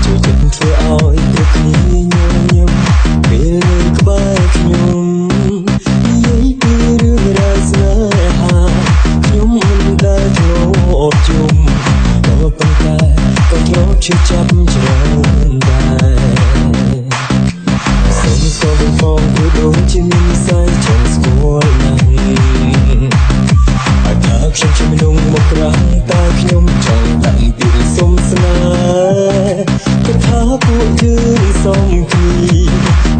ចូលចិត្តធ្វើឲ្យគ្រប់គ្នាញញឹមពេលនៅក្បែរខ្ញុំនិយាយពីរឿងរ៉ាវស្នេហាខ្ញុំមិនដែលធ្លាប់ជុំក៏ប៉ុន្តែក៏ធ្លាប់ឈឺចាប់ច្រើនដែរសូមស្គាល់វិញផងព្រោះដូចជាមាននិស្ស័យចង់ស្គាល់ណាស់អាចថាខ្ញុំជាមនុស្សមកក្រាស់តែខ្ញុំចង់ដាក់ពីសុំស្នេហ៍គឺថាពួកយើងសមគ្នា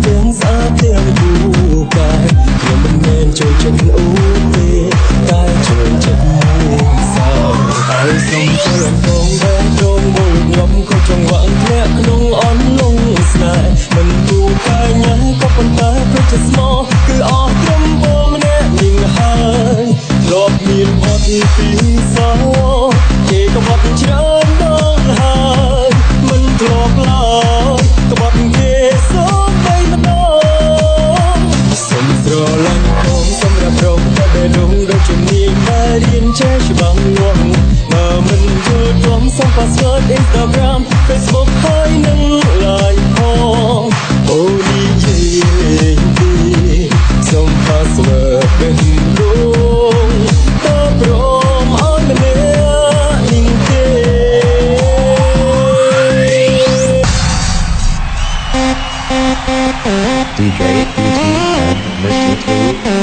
ទាំងស្អាតទាំងគូកាយខ្ញុំមិនមែនចូលចិត្តអូទេតែចូលចិត្តសោហើយសូមជួយអំពងបែបត្រង់មួយខ្ញុំក៏ចង់វ៉ាន់ធ្លាក់ក្នុងអន់លងស្នេហ៍មិនគួរកាយញ៉ាំក៏ប៉ុន្តែព្រោះជាស្មោះគឺអស់ត្រឹមបងម្នាក់នាងហើយធ្លាប់មានអត់ពីសោគេក៏បាត់ច្រើនដងហើយមិនធ្លាប់ឡើយក៏បាត់គេសូមបីម្ដងសូមស្រឡាញ់ផងសម្រាប់រងតែពេលនោះដូចជំនាញដែលរៀនចេះច្បាស់លាស់បើមិនយល់ព្រមសូម password Instagram Facebook ហើយនឹង Line ផងអូនិយាយពីសូម password เป็นរូងតើព្រមអត់ម្នាក់នាងទេDJ Beauty and Mr.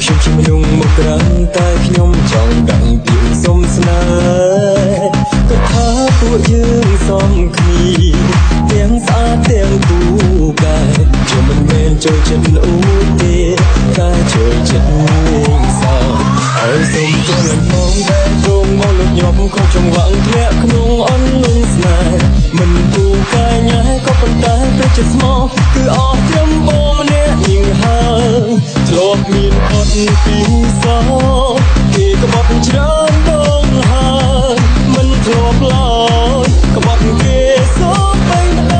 ខ្ញុំជាមនុស្សមកក្រាំងតែខ្ញុំចង់ដឹងពីសុំស្នេហ៍ក៏ថាពួកយើងសមគ្នាទាំងស្អាតទាំងគូកាយខ្ញុំមិនមែនចូលចិត្តអូទេតែចូលចិត្តលេងសើចហើយសូមចូលលំងបែបត្រង់មកលោកខ្ញុំក៏ចង់វ៉ាន់ធ្លាក់ក្នុងអន់លងស្នេហ៍មិនគូកាយញ៉ែក៏ប៉ុន្តែព្រោះជាស្មោះគឺអស់ត្រឹមបងម្នាក់នាងហើយធ្លាប់មានអត់ពីសោគេក៏បាត់ច្រើនដងហើយមិនធ្លាប់ឡើយក៏បាត់គេសូមបីម្ដ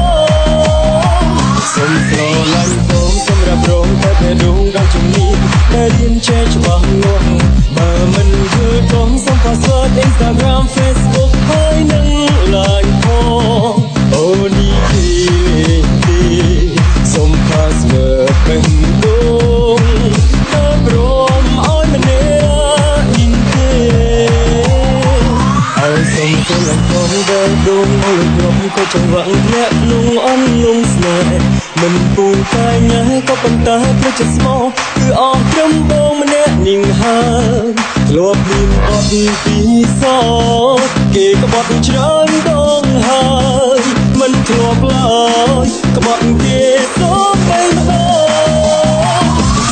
ងសូមស្រឡាញ់បងសម្រាប់រងតែពេលដងដល់ជំនាញដែលរៀនចេះច្បាស់លាស់បើមិនយល់ព្រមសូម password Instagram Facebook ហើយនឹង Line ផងអូនេះទេសូម password เป็นដងព្រមអោយម្នាក់នាងទេហើយសូមចូលអំពងបែបដងមកខ្ញុំក៏ចង់វ៉ាន់ធ្លាក់ក្នុងអន់លងស្នេហ៍មិនពូនកាយញ៉ែក៏ប៉ុន្តែព្រោះជាស្មោះគឺអស់ត្រឹមបងម្នាក់នាងហើយធ្លាប់មានអត់ពីសោគេក៏បាត់ច្រើនដងហើយមិនធ្លាប់ឡើយក៏បាត់គេសូមបីម្ដង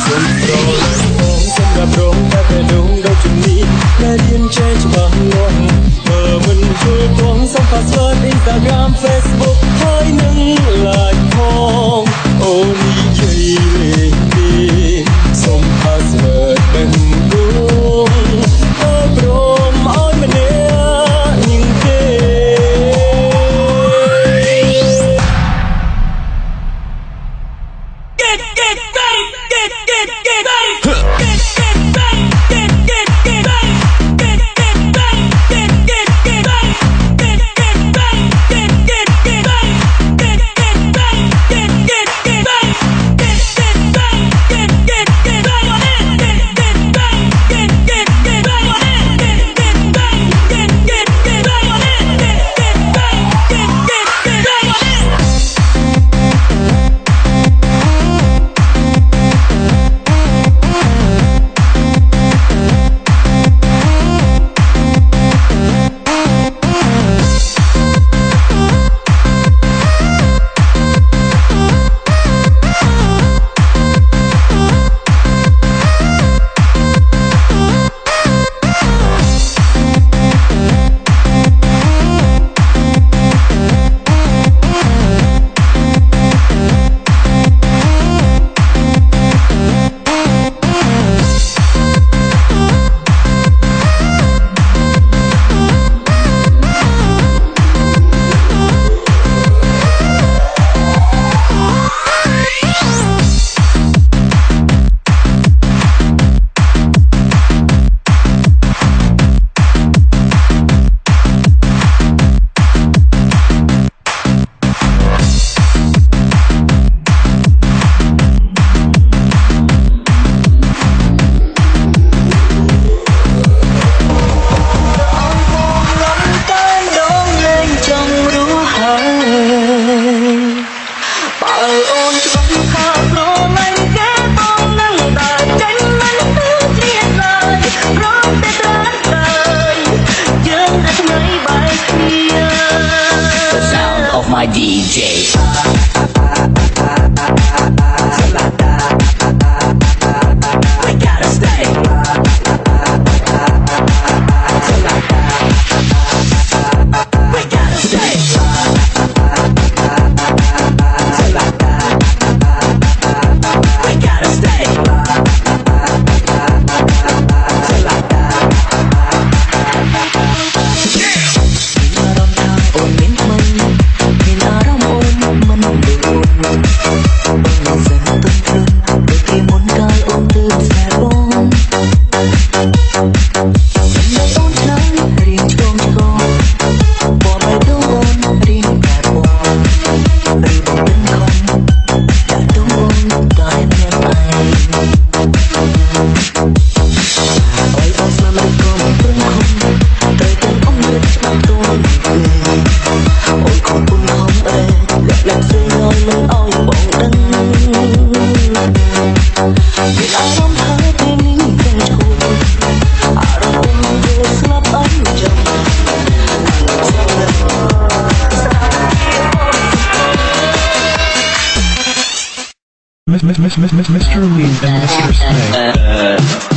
សូមស្រឡាញ់បងសម្រាប់រងតែពេលដងដល់ជំនាញដែលរៀនចេះច្បាស់លាស់បើមិនយល់ព្រមសូម password Instagram Facebook ហើយនឹង Line ផងអូនិយាយលេងពីសូម password เป็นរូងតើព្រមអោយម្នាក់នាងទេ my DJ. I gotta stay. We gotta stay. We gotta stay. Mr. Lee and Mr. Snake.